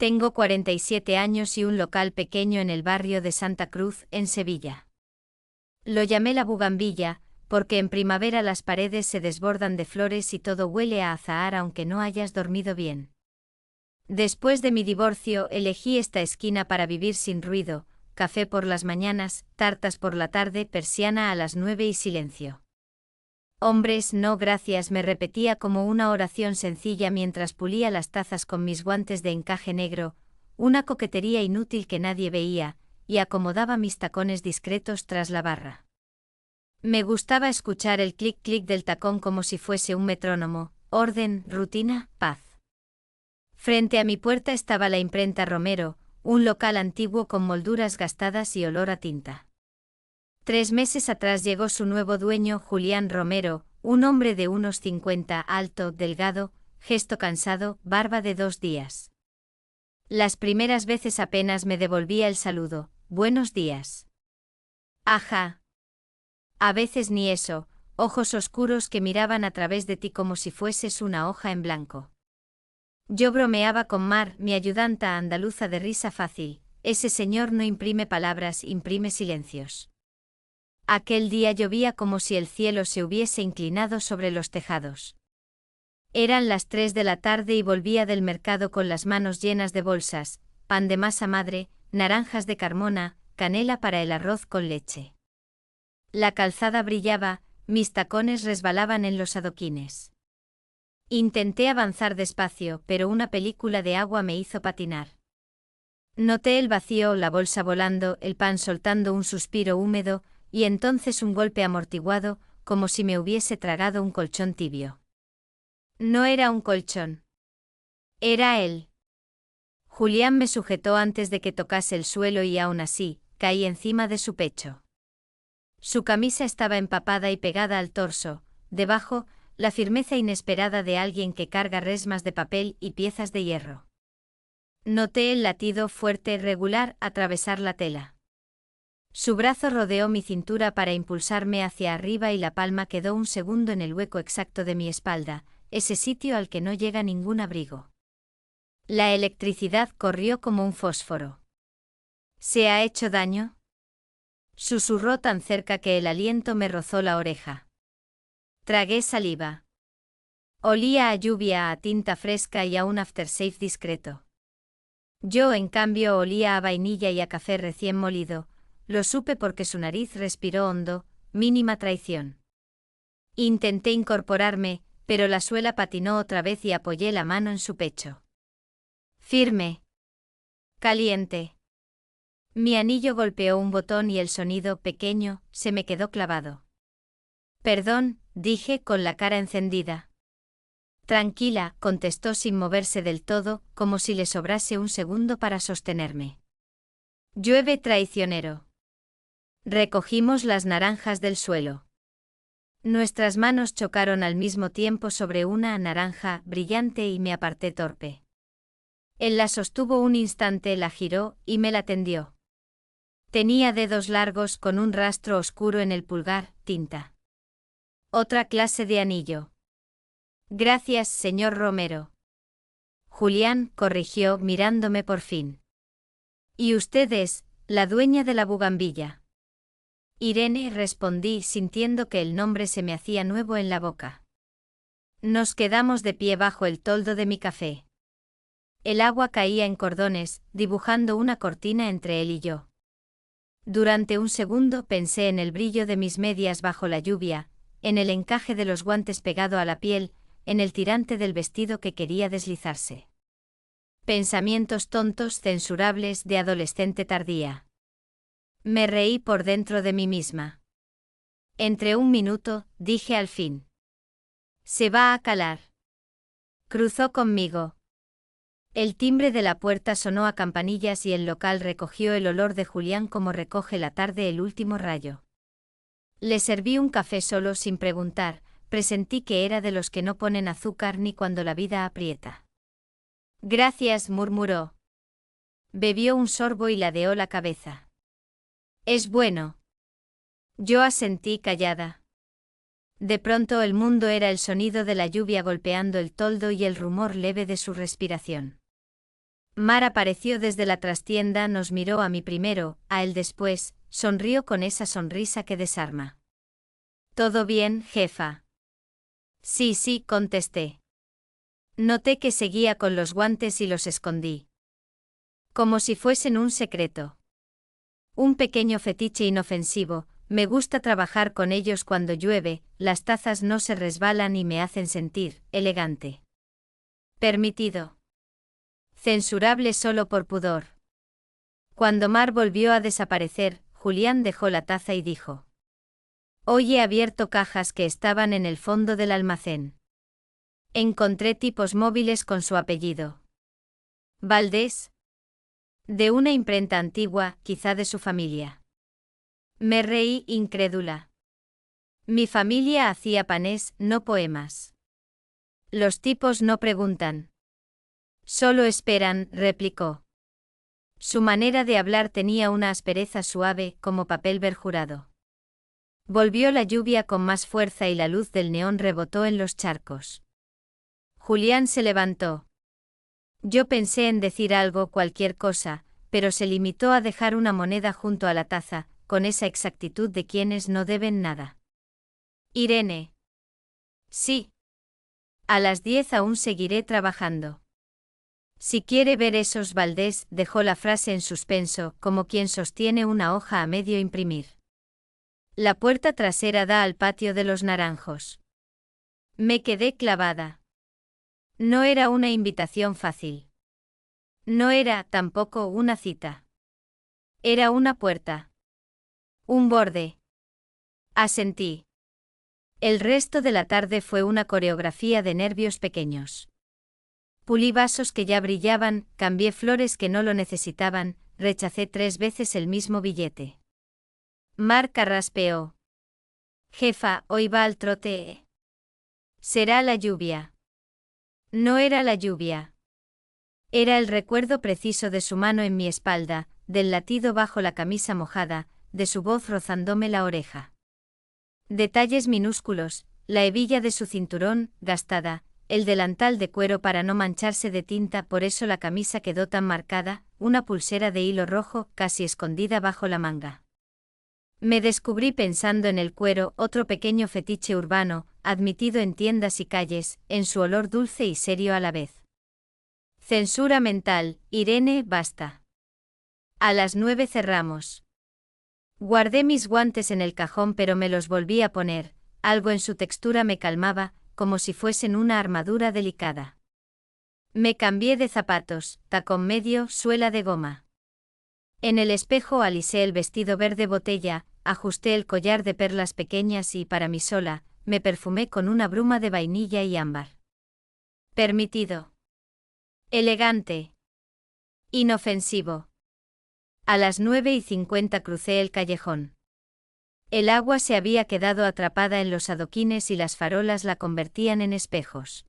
Tengo 47 años y un local pequeño en el barrio de Santa Cruz, en Sevilla. Lo llamé la Bugambilla, porque en primavera las paredes se desbordan de flores y todo huele a azahar aunque no hayas dormido bien. Después de mi divorcio elegí esta esquina para vivir sin ruido, café por las mañanas, tartas por la tarde, persiana a las 9 y silencio. Hombres, no gracias, me repetía como una oración sencilla mientras pulía las tazas con mis guantes de encaje negro, una coquetería inútil que nadie veía, y acomodaba mis tacones discretos tras la barra. Me gustaba escuchar el clic-clic del tacón como si fuese un metrónomo, orden, rutina, paz. Frente a mi puerta estaba la imprenta Romero, un local antiguo con molduras gastadas y olor a tinta. 3 meses atrás llegó su nuevo dueño, Julián Romero, un hombre de unos 50, alto, delgado, gesto cansado, barba de 2 días. Las primeras veces apenas me devolvía el saludo, buenos días. Ajá. A veces ni eso, ojos oscuros que miraban a través de ti como si fueses una hoja en blanco. Yo bromeaba con Mar, mi ayudanta andaluza de risa fácil, ese señor no imprime palabras, imprime silencios. Aquel día llovía como si el cielo se hubiese inclinado sobre los tejados. Eran las 3 de la tarde y volvía del mercado con las manos llenas de bolsas, pan de masa madre, naranjas de Carmona, canela para el arroz con leche. La calzada brillaba, mis tacones resbalaban en los adoquines. Intenté avanzar despacio, pero una película de agua me hizo patinar. Noté el vacío, la bolsa volando, el pan soltando un suspiro húmedo, y entonces un golpe amortiguado, como si me hubiese tragado un colchón tibio. No era un colchón. Era él. Julián me sujetó antes de que tocase el suelo y aún así, caí encima de su pecho. Su camisa estaba empapada y pegada al torso, debajo, la firmeza inesperada de alguien que carga resmas de papel y piezas de hierro. Noté el latido fuerte, regular, atravesar la tela. Su brazo rodeó mi cintura para impulsarme hacia arriba y la palma quedó un segundo en el hueco exacto de mi espalda, ese sitio al que no llega ningún abrigo. La electricidad corrió como un fósforo. ¿Se ha hecho daño? Susurró tan cerca que el aliento me rozó la oreja. Tragué saliva. Olía a lluvia, a tinta fresca y a un aftershave discreto. Yo, en cambio, olía a vainilla y a café recién molido. Lo supe porque su nariz respiró hondo, mínima traición. Intenté incorporarme, pero la suela patinó otra vez y apoyé la mano en su pecho. Firme. Caliente. Mi anillo golpeó un botón y el sonido, pequeño, se me quedó clavado. Perdón, dije con la cara encendida. Tranquila, contestó sin moverse del todo, como si le sobrase un segundo para sostenerme. Llueve traicionero. Recogimos las naranjas del suelo. Nuestras manos chocaron al mismo tiempo sobre una naranja brillante y me aparté torpe. Él la sostuvo un instante, la giró y me la tendió. Tenía dedos largos con un rastro oscuro en el pulgar, tinta. Otra clase de anillo. Gracias, señor Romero. Julián corrigió mirándome por fin. ¿Y usted es la dueña de la Bugambilla? Irene, respondí sintiendo que el nombre se me hacía nuevo en la boca. Nos quedamos de pie bajo el toldo de mi café. El agua caía en cordones, dibujando una cortina entre él y yo. Durante un segundo pensé en el brillo de mis medias bajo la lluvia, en el encaje de los guantes pegado a la piel, en el tirante del vestido que quería deslizarse. Pensamientos tontos, censurables, de adolescente tardía. Me reí por dentro de mí misma. Entre un minuto, dije al fin. Se va a calar. Cruzó conmigo. El timbre de la puerta sonó a campanillas y el local recogió el olor de Julián como recoge la tarde el último rayo. Le serví un café solo sin preguntar, presentí que era de los que no ponen azúcar ni cuando la vida aprieta. Gracias, murmuró. Bebió un sorbo y ladeó la cabeza. Es bueno. Yo asentí callada. De pronto el mundo era el sonido de la lluvia golpeando el toldo y el rumor leve de su respiración. Mar apareció desde la trastienda, nos miró a mí primero, a él después, sonrió con esa sonrisa que desarma. ¿Todo bien, jefa? Sí, sí, contesté. Noté que seguía con los guantes y los escondí. Como si fuesen un secreto. Un pequeño fetiche inofensivo, me gusta trabajar con ellos cuando llueve, las tazas no se resbalan y me hacen sentir elegante. Permitido. Censurable solo por pudor. Cuando Mar volvió a desaparecer, Julián dejó la taza y dijo: Hoy he abierto cajas que estaban en el fondo del almacén. Encontré tipos móviles con su apellido. Valdés. De una imprenta antigua, quizá de su familia. Me reí incrédula. Mi familia hacía panés, no poemas. Los tipos no preguntan. Solo esperan, replicó. Su manera de hablar tenía una aspereza suave, como papel perjurado. Volvió la lluvia con más fuerza y la luz del neón rebotó en los charcos. Julián se levantó. Yo pensé en decir algo, cualquier cosa, pero se limitó a dejar una moneda junto a la taza, con esa exactitud de quienes no deben nada. Irene. Sí. A las 10 aún seguiré trabajando. Si quiere ver esos, Valdés dejó la frase en suspenso, como quien sostiene una hoja a medio imprimir. La puerta trasera da al patio de los Naranjos. Me quedé clavada. No era una invitación fácil. No era, tampoco, una cita. Era una puerta. Un borde. Asentí. El resto de la tarde fue una coreografía de nervios pequeños. Pulí vasos que ya brillaban, cambié flores que no lo necesitaban, rechacé 3 veces el mismo billete. Mar carraspeó. Jefa, hoy va al trote. Será la lluvia. No era la lluvia. Era el recuerdo preciso de su mano en mi espalda, del latido bajo la camisa mojada, de su voz rozándome la oreja. Detalles minúsculos, la hebilla de su cinturón, gastada, el delantal de cuero para no mancharse de tinta, por eso la camisa quedó tan marcada, una pulsera de hilo rojo, casi escondida bajo la manga. Me descubrí pensando en el cuero, otro pequeño fetiche urbano, admitido en tiendas y calles, en su olor dulce y serio a la vez. Censura mental, Irene, basta. A las 9 cerramos. Guardé mis guantes en el cajón pero me los volví a poner, algo en su textura me calmaba, como si fuesen una armadura delicada. Me cambié de zapatos, tacón medio, suela de goma. En el espejo alisé el vestido verde botella, ajusté el collar de perlas pequeñas y, para mí sola, me perfumé con una bruma de vainilla y ámbar. Permitido. Elegante. Inofensivo. A las 9:50 crucé el callejón. El agua se había quedado atrapada en los adoquines y las farolas la convertían en espejos.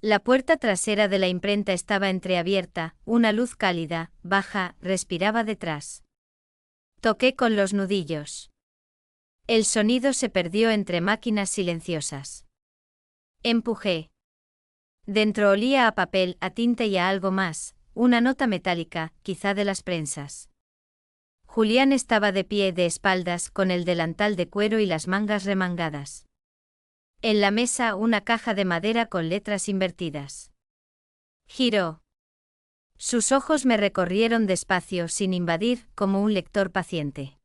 La puerta trasera de la imprenta estaba entreabierta, una luz cálida, baja, respiraba detrás. Toqué con los nudillos. El sonido se perdió entre máquinas silenciosas. Empujé. Dentro olía a papel, a tinta y a algo más, una nota metálica, quizá de las prensas. Julián estaba de pie, de espaldas, con el delantal de cuero y las mangas remangadas. En la mesa una caja de madera con letras invertidas. Giró. Sus ojos me recorrieron despacio, sin invadir, como un lector paciente.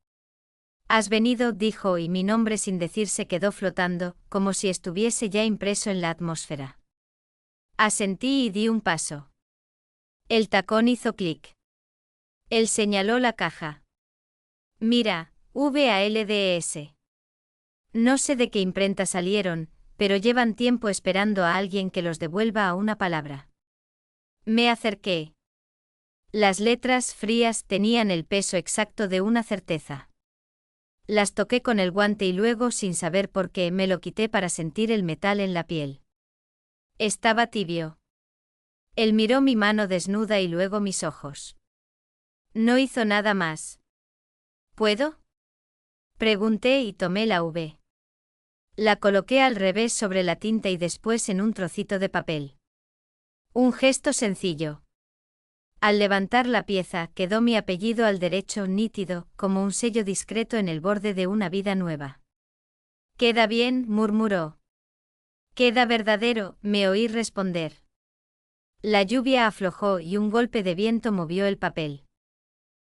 Has venido, dijo, y mi nombre sin decir se quedó flotando, como si estuviese ya impreso en la atmósfera. Asentí y di un paso. El tacón hizo clic. Él señaló la caja. Mira, VALDS. No sé de qué imprenta salieron, pero llevan tiempo esperando a alguien que los devuelva a una palabra. Me acerqué. Las letras, frías, tenían el peso exacto de una certeza. Las toqué con el guante y luego, sin saber por qué, me lo quité para sentir el metal en la piel. Estaba tibio. Él miró mi mano desnuda y luego mis ojos. No hizo nada más. ¿Puedo? Pregunté y tomé la V. La coloqué al revés sobre la tinta y después en un trocito de papel. Un gesto sencillo. Al levantar la pieza quedó mi apellido al derecho nítido, como un sello discreto en el borde de una vida nueva. «Queda bien», murmuró. «Queda verdadero», me oí responder. La lluvia aflojó y un golpe de viento movió el papel.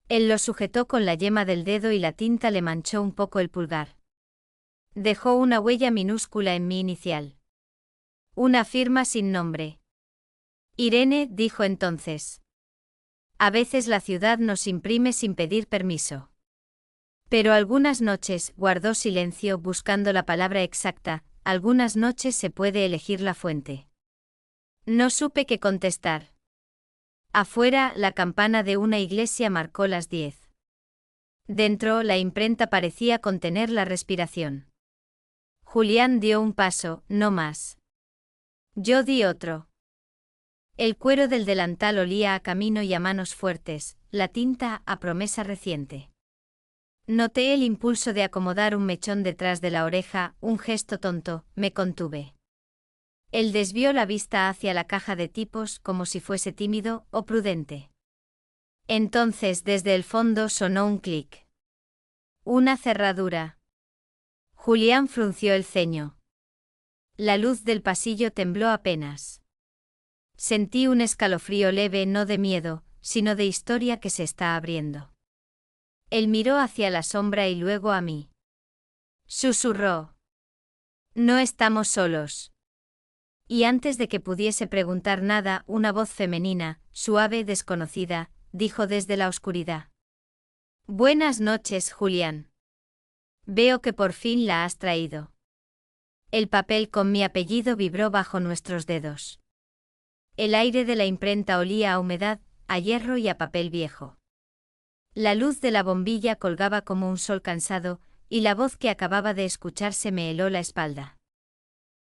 Él lo sujetó con la yema del dedo y la tinta le manchó un poco el pulgar. Dejó una huella minúscula en mi inicial. Una firma sin nombre. Irene, dijo entonces. A veces la ciudad nos imprime sin pedir permiso. Pero algunas noches, guardó silencio buscando la palabra exacta, algunas noches se puede elegir la fuente. No supe qué contestar. Afuera, la campana de una iglesia marcó las 10. Dentro, la imprenta parecía contener la respiración. Julián dio un paso, no más. Yo di otro. El cuero del delantal olía a camino y a manos fuertes, la tinta a promesa reciente. Noté el impulso de acomodar un mechón detrás de la oreja, un gesto tonto, me contuve. Él desvió la vista hacia la caja de tipos como si fuese tímido o prudente. Entonces desde el fondo sonó un clic. Una cerradura. Julián frunció el ceño. La luz del pasillo tembló apenas. Sentí un escalofrío leve, no de miedo, sino de historia que se está abriendo. Él miró hacia la sombra y luego a mí. Susurró. No estamos solos. Y antes de que pudiese preguntar nada, una voz femenina, suave, desconocida, dijo desde la oscuridad. Buenas noches, Julián. Veo que por fin la has traído. El papel con mi apellido vibró bajo nuestros dedos. El aire de la imprenta olía a humedad, a hierro y a papel viejo. La luz de la bombilla colgaba como un sol cansado, y la voz que acababa de escucharse me heló la espalda.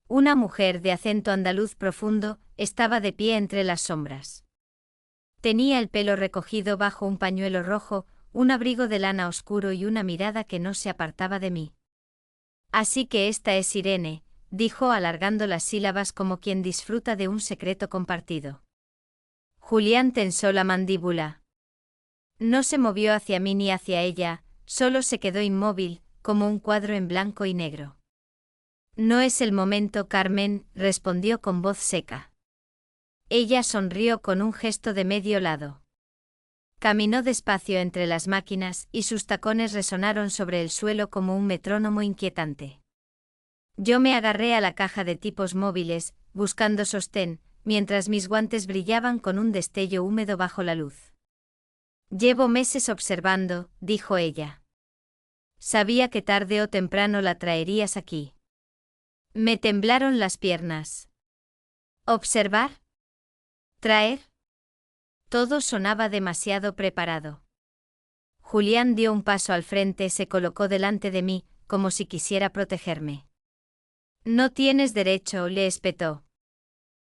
Una mujer de acento andaluz profundo estaba de pie entre las sombras. Tenía el pelo recogido bajo un pañuelo rojo, un abrigo de lana oscuro y una mirada que no se apartaba de mí. Así que esta es Irene, dijo alargando las sílabas como quien disfruta de un secreto compartido. Julián tensó la mandíbula. No se movió hacia mí ni hacia ella, solo se quedó inmóvil, como un cuadro en blanco y negro. No es el momento, Carmen, respondió con voz seca. Ella sonrió con un gesto de medio lado. Caminó despacio entre las máquinas y sus tacones resonaron sobre el suelo como un metrónomo inquietante. Yo me agarré a la caja de tipos móviles, buscando sostén, mientras mis guantes brillaban con un destello húmedo bajo la luz. Llevo meses observando, dijo ella. Sabía que tarde o temprano la traerías aquí. Me temblaron las piernas. ¿Observar? ¿Traer? Todo sonaba demasiado preparado. Julián dio un paso al frente, se colocó delante de mí, como si quisiera protegerme. No tienes derecho, le espetó.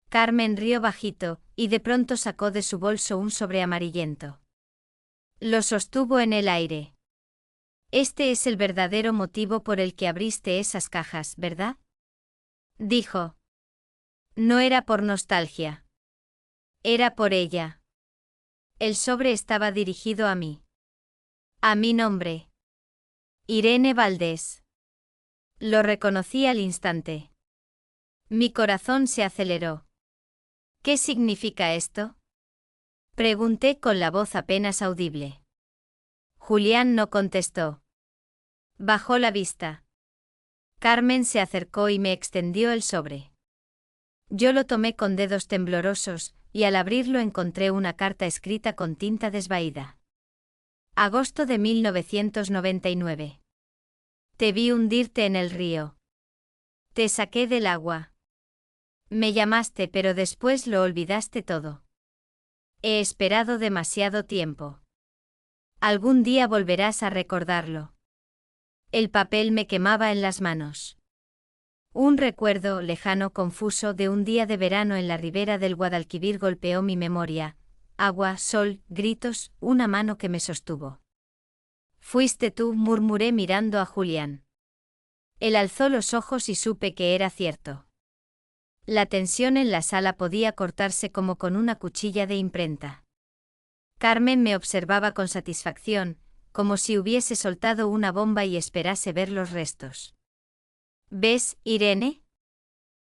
Carmen rió bajito, y de pronto sacó de su bolso un sobre amarillento. Lo sostuvo en el aire. Este es el verdadero motivo por el que abriste esas cajas, ¿verdad? Dijo. No era por nostalgia. Era por ella. El sobre estaba dirigido a mí. A mi nombre. Irene Valdés. Lo reconocí al instante. Mi corazón se aceleró. ¿Qué significa esto? Pregunté con la voz apenas audible. Julián no contestó. Bajó la vista. Carmen se acercó y me extendió el sobre. Yo lo tomé con dedos temblorosos, y al abrirlo encontré una carta escrita con tinta desvaída. Agosto de 1999. Te vi hundirte en el río. Te saqué del agua. Me llamaste pero después lo olvidaste todo. He esperado demasiado tiempo. Algún día volverás a recordarlo. El papel me quemaba en las manos. Un recuerdo lejano, confuso, de un día de verano en la ribera del Guadalquivir golpeó mi memoria. Agua, sol, gritos, una mano que me sostuvo. Fuiste tú, murmuré mirando a Julián. Él alzó los ojos y supe que era cierto. La tensión en la sala podía cortarse como con una cuchilla de imprenta. Carmen me observaba con satisfacción, como si hubiese soltado una bomba y esperase ver los restos. ¿Ves, Irene?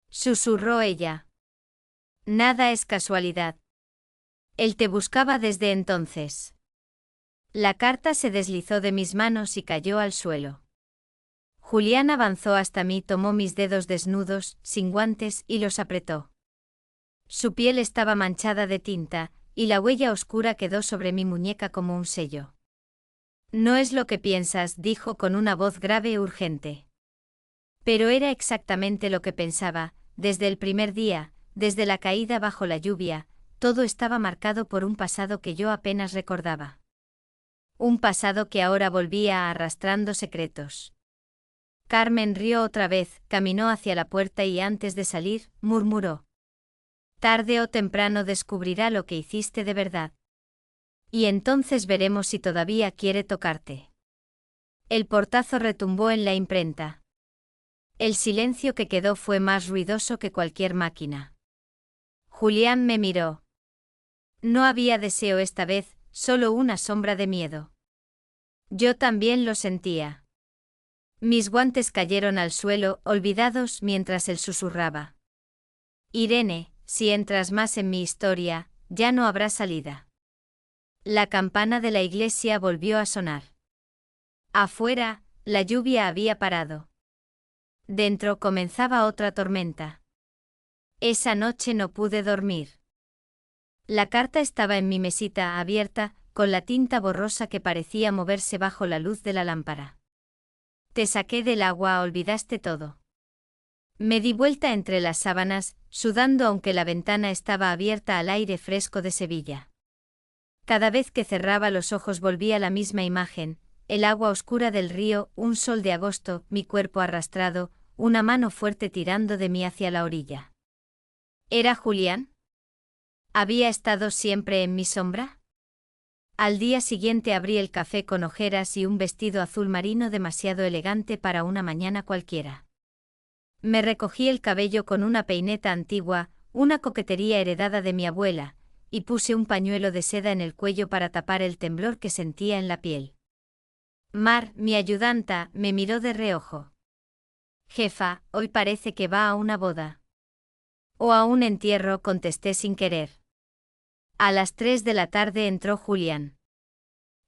Susurró ella. Nada es casualidad. Él te buscaba desde entonces. La carta se deslizó de mis manos y cayó al suelo. Julián avanzó hasta mí, tomó mis dedos desnudos, sin guantes, y los apretó. Su piel estaba manchada de tinta, y la huella oscura quedó sobre mi muñeca como un sello. No es lo que piensas, dijo con una voz grave e urgente. Pero era exactamente lo que pensaba, desde el primer día, desde la caída bajo la lluvia, todo estaba marcado por un pasado que yo apenas recordaba. Un pasado que ahora volvía arrastrando secretos. Carmen rió otra vez, caminó hacia la puerta y antes de salir, murmuró. Tarde o temprano descubrirá lo que hiciste de verdad. Y entonces veremos si todavía quiere tocarte. El portazo retumbó en la imprenta. El silencio que quedó fue más ruidoso que cualquier máquina. Julián me miró. No había deseo esta vez, solo una sombra de miedo. Yo también lo sentía. Mis guantes cayeron al suelo, olvidados mientras él susurraba. Irene, si entras más en mi historia, ya no habrá salida. La campana de la iglesia volvió a sonar. Afuera, la lluvia había parado. Dentro comenzaba otra tormenta. Esa noche no pude dormir. La carta estaba en mi mesita abierta, con la tinta borrosa que parecía moverse bajo la luz de la lámpara. Te saqué del agua, olvidaste todo. Me di vuelta entre las sábanas, sudando aunque la ventana estaba abierta al aire fresco de Sevilla. Cada vez que cerraba los ojos volvía la misma imagen, el agua oscura del río, un sol de agosto, mi cuerpo arrastrado, una mano fuerte tirando de mí hacia la orilla. ¿Era Julián? ¿Había estado siempre en mi sombra? Al día siguiente abrí el café con ojeras y un vestido azul marino demasiado elegante para una mañana cualquiera. Me recogí el cabello con una peineta antigua, una coquetería heredada de mi abuela, y puse un pañuelo de seda en el cuello para tapar el temblor que sentía en la piel. Mar, mi ayudanta, me miró de reojo. Jefa, hoy parece que va a una boda. O a un entierro, contesté sin querer. A las 3 de la tarde entró Julián.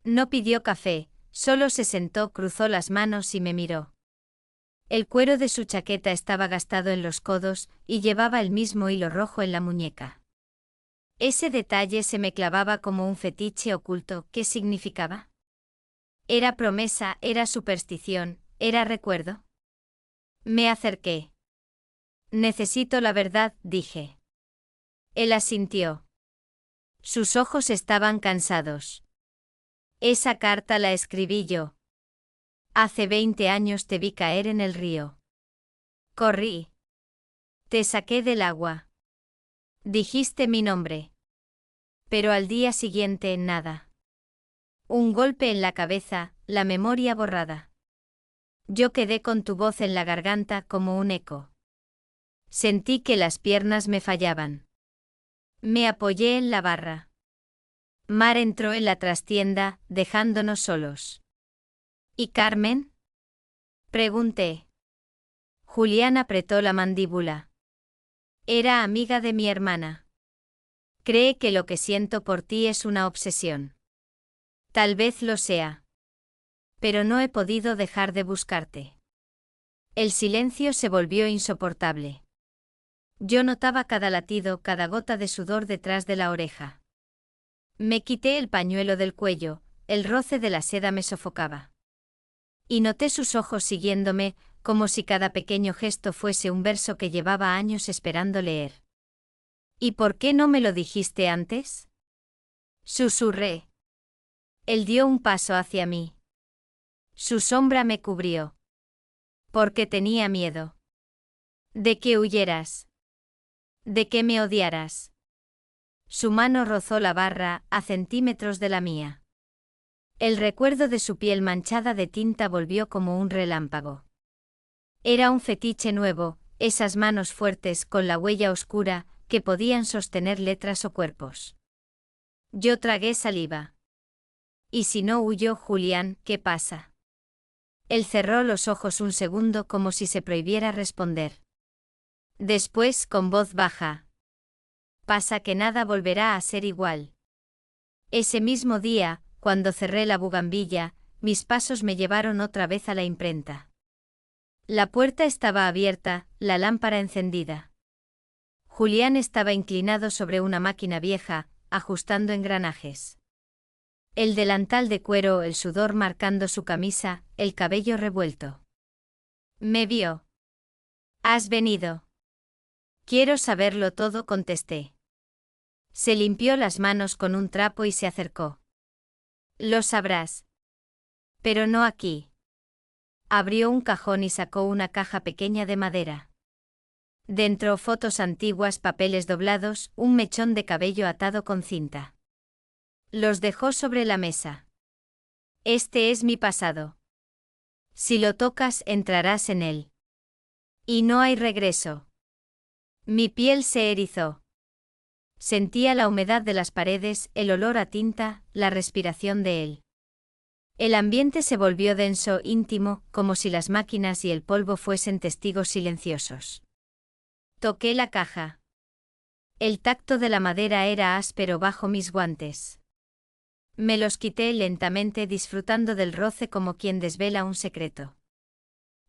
No pidió café, solo se sentó, cruzó las manos y me miró. El cuero de su chaqueta estaba gastado en los codos, y llevaba el mismo hilo rojo en la muñeca. Ese detalle se me clavaba como un fetiche oculto. ¿Qué significaba? ¿Era promesa, era superstición, era recuerdo? Me acerqué. Necesito la verdad, dije. Él asintió. Sus ojos estaban cansados. Esa carta la escribí yo. Hace 20 años te vi caer en el río. Corrí. Te saqué del agua. Dijiste mi nombre. Pero al día siguiente nada. Un golpe en la cabeza, la memoria borrada. Yo quedé con tu voz en la garganta como un eco. Sentí que las piernas me fallaban. Me apoyé en la barra. Mar entró en la trastienda, dejándonos solos. ¿Y Carmen? Pregunté. Julián apretó la mandíbula. Era amiga de mi hermana. Cree que lo que siento por ti es una obsesión. Tal vez lo sea. Pero no he podido dejar de buscarte. El silencio se volvió insoportable. Yo notaba cada latido, cada gota de sudor detrás de la oreja. Me quité el pañuelo del cuello, el roce de la seda me sofocaba. Y noté sus ojos siguiéndome, como si cada pequeño gesto fuese un verso que llevaba años esperando leer. ¿Y por qué no me lo dijiste antes? Susurré. Él dio un paso hacia mí. Su sombra me cubrió. Porque tenía miedo. De que huyeras. De que me odiaras. Su mano rozó la barra, a centímetros de la mía. El recuerdo de su piel manchada de tinta volvió como un relámpago. Era un fetiche nuevo, esas manos fuertes con la huella oscura, que podían sostener letras o cuerpos. Yo tragué saliva. ¿Y si no huyó Julián, qué pasa? Él cerró los ojos un segundo como si se prohibiera responder. Después, con voz baja. Pasa que nada volverá a ser igual. Ese mismo día, cuando cerré la bugambilla, mis pasos me llevaron otra vez a la imprenta. La puerta estaba abierta, la lámpara encendida. Julián estaba inclinado sobre una máquina vieja, ajustando engranajes. El delantal de cuero, el sudor marcando su camisa, el cabello revuelto. Me vio. ¿Has venido? Quiero saberlo todo, contesté. Se limpió las manos con un trapo y se acercó. Lo sabrás. Pero no aquí. Abrió un cajón y sacó una caja pequeña de madera. Dentro fotos antiguas, papeles doblados, un mechón de cabello atado con cinta. Los dejó sobre la mesa. Este es mi pasado. Si lo tocas, entrarás en él. Y no hay regreso. Mi piel se erizó. Sentía la humedad de las paredes, el olor a tinta, la respiración de él. El ambiente se volvió denso, íntimo, como si las máquinas y el polvo fuesen testigos silenciosos. Toqué la caja. El tacto de la madera era áspero bajo mis guantes. Me los quité lentamente, disfrutando del roce como quien desvela un secreto.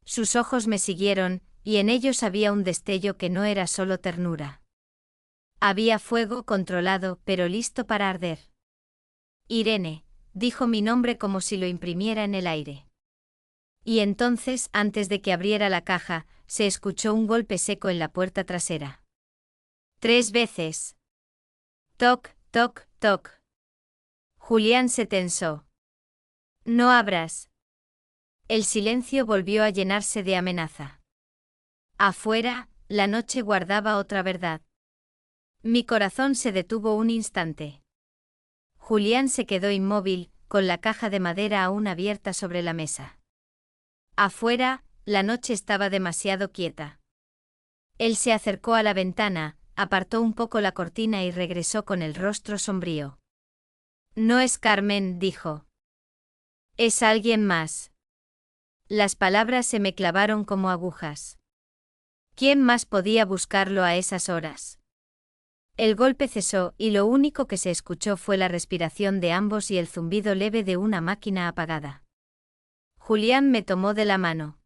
Sus ojos me siguieron, y en ellos había un destello que no era solo ternura. Había fuego controlado, pero listo para arder. Irene, dijo mi nombre como si lo imprimiera en el aire. Y entonces, antes de que abriera la caja, se escuchó un golpe seco en la puerta trasera. 3 veces. Toc, toc, toc. Julián se tensó. No abras. El silencio volvió a llenarse de amenaza. Afuera, la noche guardaba otra verdad. Mi corazón se detuvo un instante. Julián se quedó inmóvil, con la caja de madera aún abierta sobre la mesa. Afuera, la noche estaba demasiado quieta. Él se acercó a la ventana, apartó un poco la cortina y regresó con el rostro sombrío. No es Carmen, dijo. Es alguien más. Las palabras se me clavaron como agujas. ¿Quién más podía buscarlo a esas horas? El golpe cesó y lo único que se escuchó fue la respiración de ambos y el zumbido leve de una máquina apagada. Julián me tomó de la mano.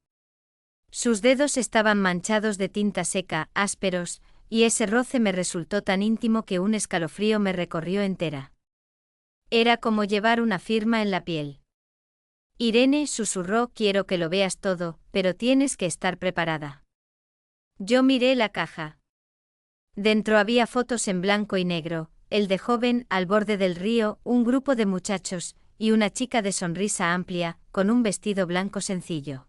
Sus dedos estaban manchados de tinta seca, ásperos, y ese roce me resultó tan íntimo que un escalofrío me recorrió entera. Era como llevar una firma en la piel. Irene, susurró, quiero que lo veas todo, pero tienes que estar preparada. Yo miré la caja. Dentro había fotos en blanco y negro, el de joven, al borde del río, un grupo de muchachos, y una chica de sonrisa amplia, con un vestido blanco sencillo.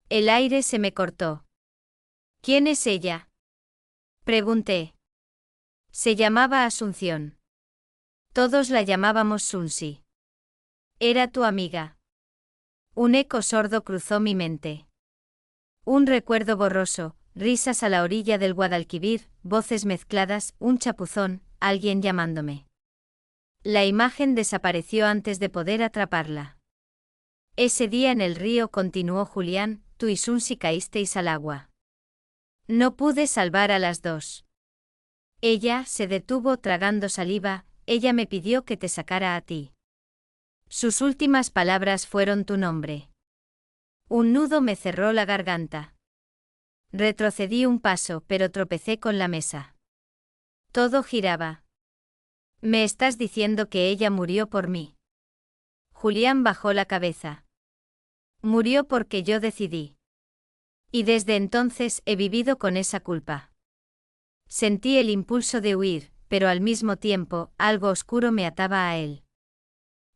El aire se me cortó. ¿Quién es ella? Pregunté. Se llamaba Asunción. Todos la llamábamos Sunsi. Era tu amiga. Un eco sordo cruzó mi mente. Un recuerdo borroso, risas a la orilla del Guadalquivir, voces mezcladas, un chapuzón, alguien llamándome. La imagen desapareció antes de poder atraparla. Ese día en el río, continuó Julián, tú y Sunsi caísteis al agua. No pude salvar a las dos. Ella se detuvo tragando saliva, ella me pidió que te sacara a ti. Sus últimas palabras fueron tu nombre. Un nudo me cerró la garganta. Retrocedí un paso, pero tropecé con la mesa. Todo giraba. ¿Me estás diciendo que ella murió por mí? Julián bajó la cabeza. Murió porque yo decidí. Y desde entonces he vivido con esa culpa. Sentí el impulso de huir, pero al mismo tiempo, algo oscuro me ataba a él.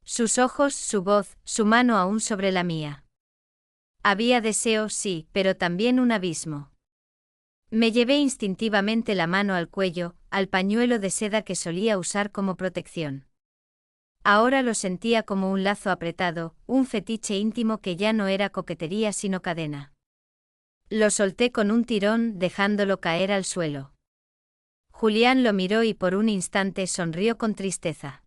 Sus ojos, su voz, su mano aún sobre la mía. Había deseo, sí, pero también un abismo. Me llevé instintivamente la mano al cuello, al pañuelo de seda que solía usar como protección. Ahora lo sentía como un lazo apretado, un fetiche íntimo que ya no era coquetería sino cadena. Lo solté con un tirón, dejándolo caer al suelo. Julián lo miró y por un instante sonrió con tristeza.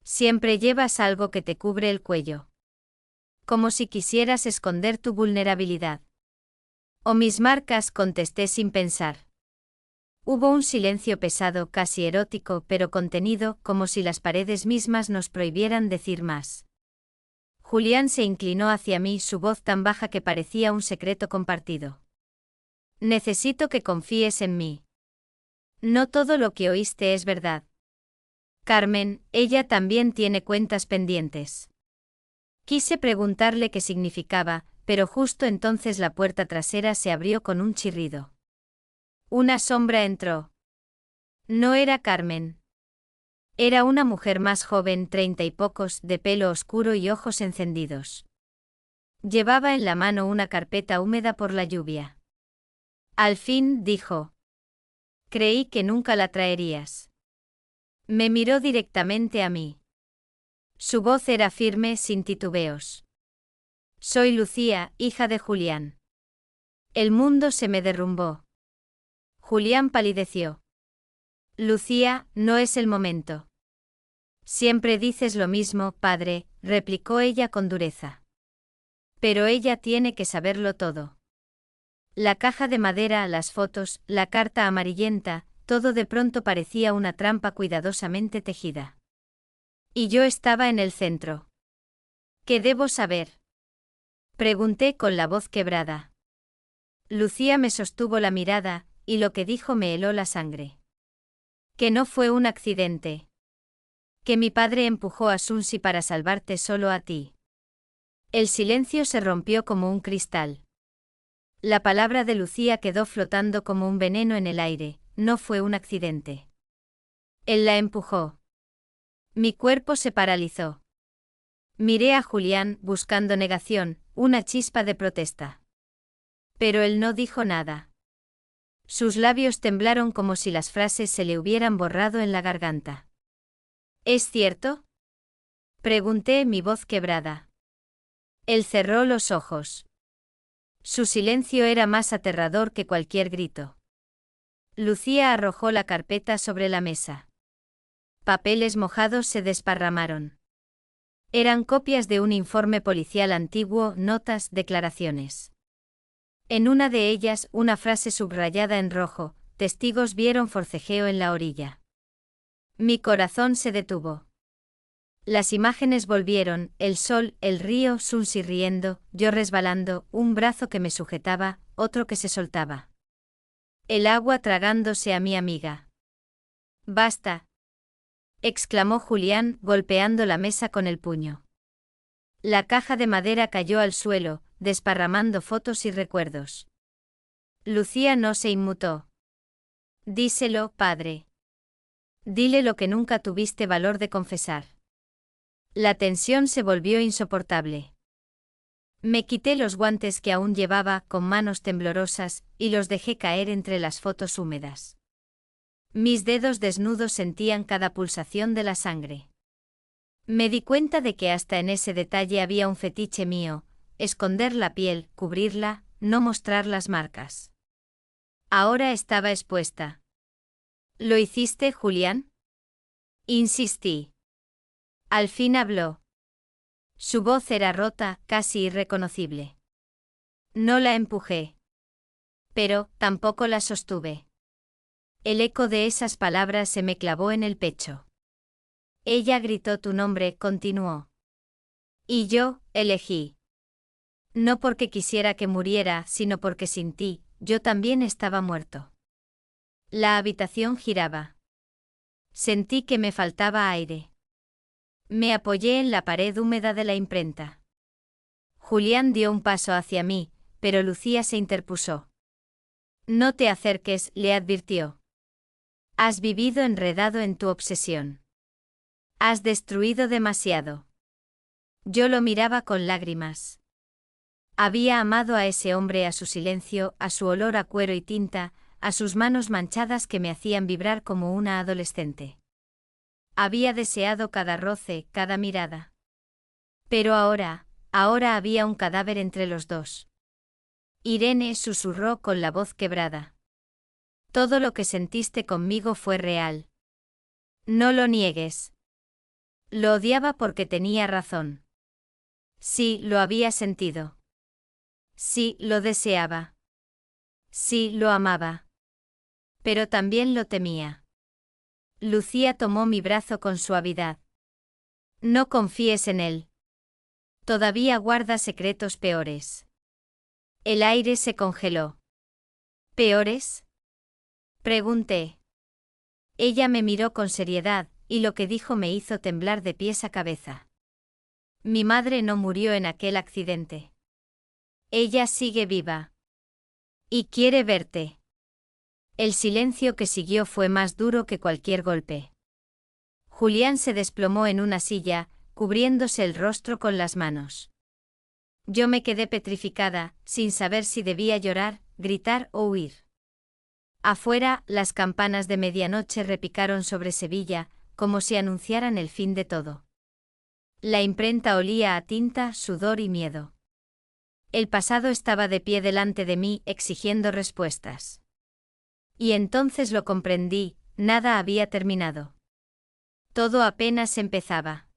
Siempre llevas algo que te cubre el cuello. Como si quisieras esconder tu vulnerabilidad. «O mis marcas», contesté sin pensar. Hubo un silencio pesado, casi erótico, pero contenido, como si las paredes mismas nos prohibieran decir más. Julián se inclinó hacia mí, su voz tan baja que parecía un secreto compartido. «Necesito que confíes en mí. No todo lo que oíste es verdad. Carmen, ella también tiene cuentas pendientes». Quise preguntarle qué significaba, pero justo entonces la puerta trasera se abrió con un chirrido. Una sombra entró. No era Carmen. Era una mujer más joven, 30 y pocos, de pelo oscuro y ojos encendidos. Llevaba en la mano una carpeta húmeda por la lluvia. Al fin, dijo. Creí que nunca la traerías. Me miró directamente a mí. Su voz era firme, sin titubeos. Soy Lucía, hija de Julián. El mundo se me derrumbó. Julián palideció. Lucía, no es el momento. Siempre dices lo mismo, padre, replicó ella con dureza. Pero ella tiene que saberlo todo. La caja de madera, las fotos, la carta amarillenta, todo de pronto parecía una trampa cuidadosamente tejida. Y yo estaba en el centro. ¿Qué debo saber? Pregunté con la voz quebrada. Lucía me sostuvo la mirada, y lo que dijo me heló la sangre. Que no fue un accidente. Que mi padre empujó a Sunsi para salvarte solo a ti. El silencio se rompió como un cristal. La palabra de Lucía quedó flotando como un veneno en el aire, no fue un accidente. Él la empujó. Mi cuerpo se paralizó. Miré a Julián, buscando negación, una chispa de protesta. Pero él no dijo nada. Sus labios temblaron como si las frases se le hubieran borrado en la garganta. ¿Es cierto? Pregunté, mi voz quebrada. Él cerró los ojos. Su silencio era más aterrador que cualquier grito. Lucía arrojó la carpeta sobre la mesa. Papeles mojados se desparramaron. Eran copias de un informe policial antiguo, notas, declaraciones. En una de ellas, una frase subrayada en rojo: testigos vieron forcejeo en la orilla. Mi corazón se detuvo. Las imágenes volvieron, el sol, el río, Sunsi riendo, yo resbalando, un brazo que me sujetaba, otro que se soltaba. El agua tragándose a mi amiga. Basta, exclamó Julián, golpeando la mesa con el puño. La caja de madera cayó al suelo, desparramando fotos y recuerdos. Lucía no se inmutó. Díselo, padre. Dile lo que nunca tuviste valor de confesar. La tensión se volvió insoportable. Me quité los guantes que aún llevaba, con manos temblorosas, y los dejé caer entre las fotos húmedas. Mis dedos desnudos sentían cada pulsación de la sangre. Me di cuenta de que hasta en ese detalle había un fetiche mío: esconder la piel, cubrirla, no mostrar las marcas. Ahora estaba expuesta. ¿Lo hiciste, Julián? Insistí. Al fin habló. Su voz era rota, casi irreconocible. No la empujé. Pero tampoco la sostuve. El eco de esas palabras se me clavó en el pecho. Ella gritó tu nombre, continuó. Y yo, elegí. No porque quisiera que muriera, sino porque sin ti, yo también estaba muerto. La habitación giraba. Sentí que me faltaba aire. Me apoyé en la pared húmeda de la imprenta. Julián dio un paso hacia mí, pero Lucía se interpuso. No te acerques, le advirtió. Has vivido enredado en tu obsesión. Has destruido demasiado. Yo lo miraba con lágrimas. Había amado a ese hombre, a su silencio, a su olor a cuero y tinta, a sus manos manchadas que me hacían vibrar como una adolescente. Había deseado cada roce, cada mirada. Pero ahora había un cadáver entre los dos. Irene susurró con la voz quebrada. Todo lo que sentiste conmigo fue real. No lo niegues. Lo odiaba porque tenía razón. Sí, lo había sentido. Sí, lo deseaba. Sí, lo amaba. Pero también lo temía. Lucía tomó mi brazo con suavidad. No confíes en él. Todavía guarda secretos peores. El aire se congeló. ¿Peores? Pregunté. Ella me miró con seriedad, y lo que dijo me hizo temblar de pies a cabeza. Mi madre no murió en aquel accidente. Ella sigue viva. Y quiere verte. El silencio que siguió fue más duro que cualquier golpe. Julián se desplomó en una silla, cubriéndose el rostro con las manos. Yo me quedé petrificada, sin saber si debía llorar, gritar o huir. Afuera, las campanas de medianoche repicaron sobre Sevilla, como si anunciaran el fin de todo. La imprenta olía a tinta, sudor y miedo. El pasado estaba de pie delante de mí, exigiendo respuestas. Y entonces lo comprendí, nada había terminado. Todo apenas empezaba.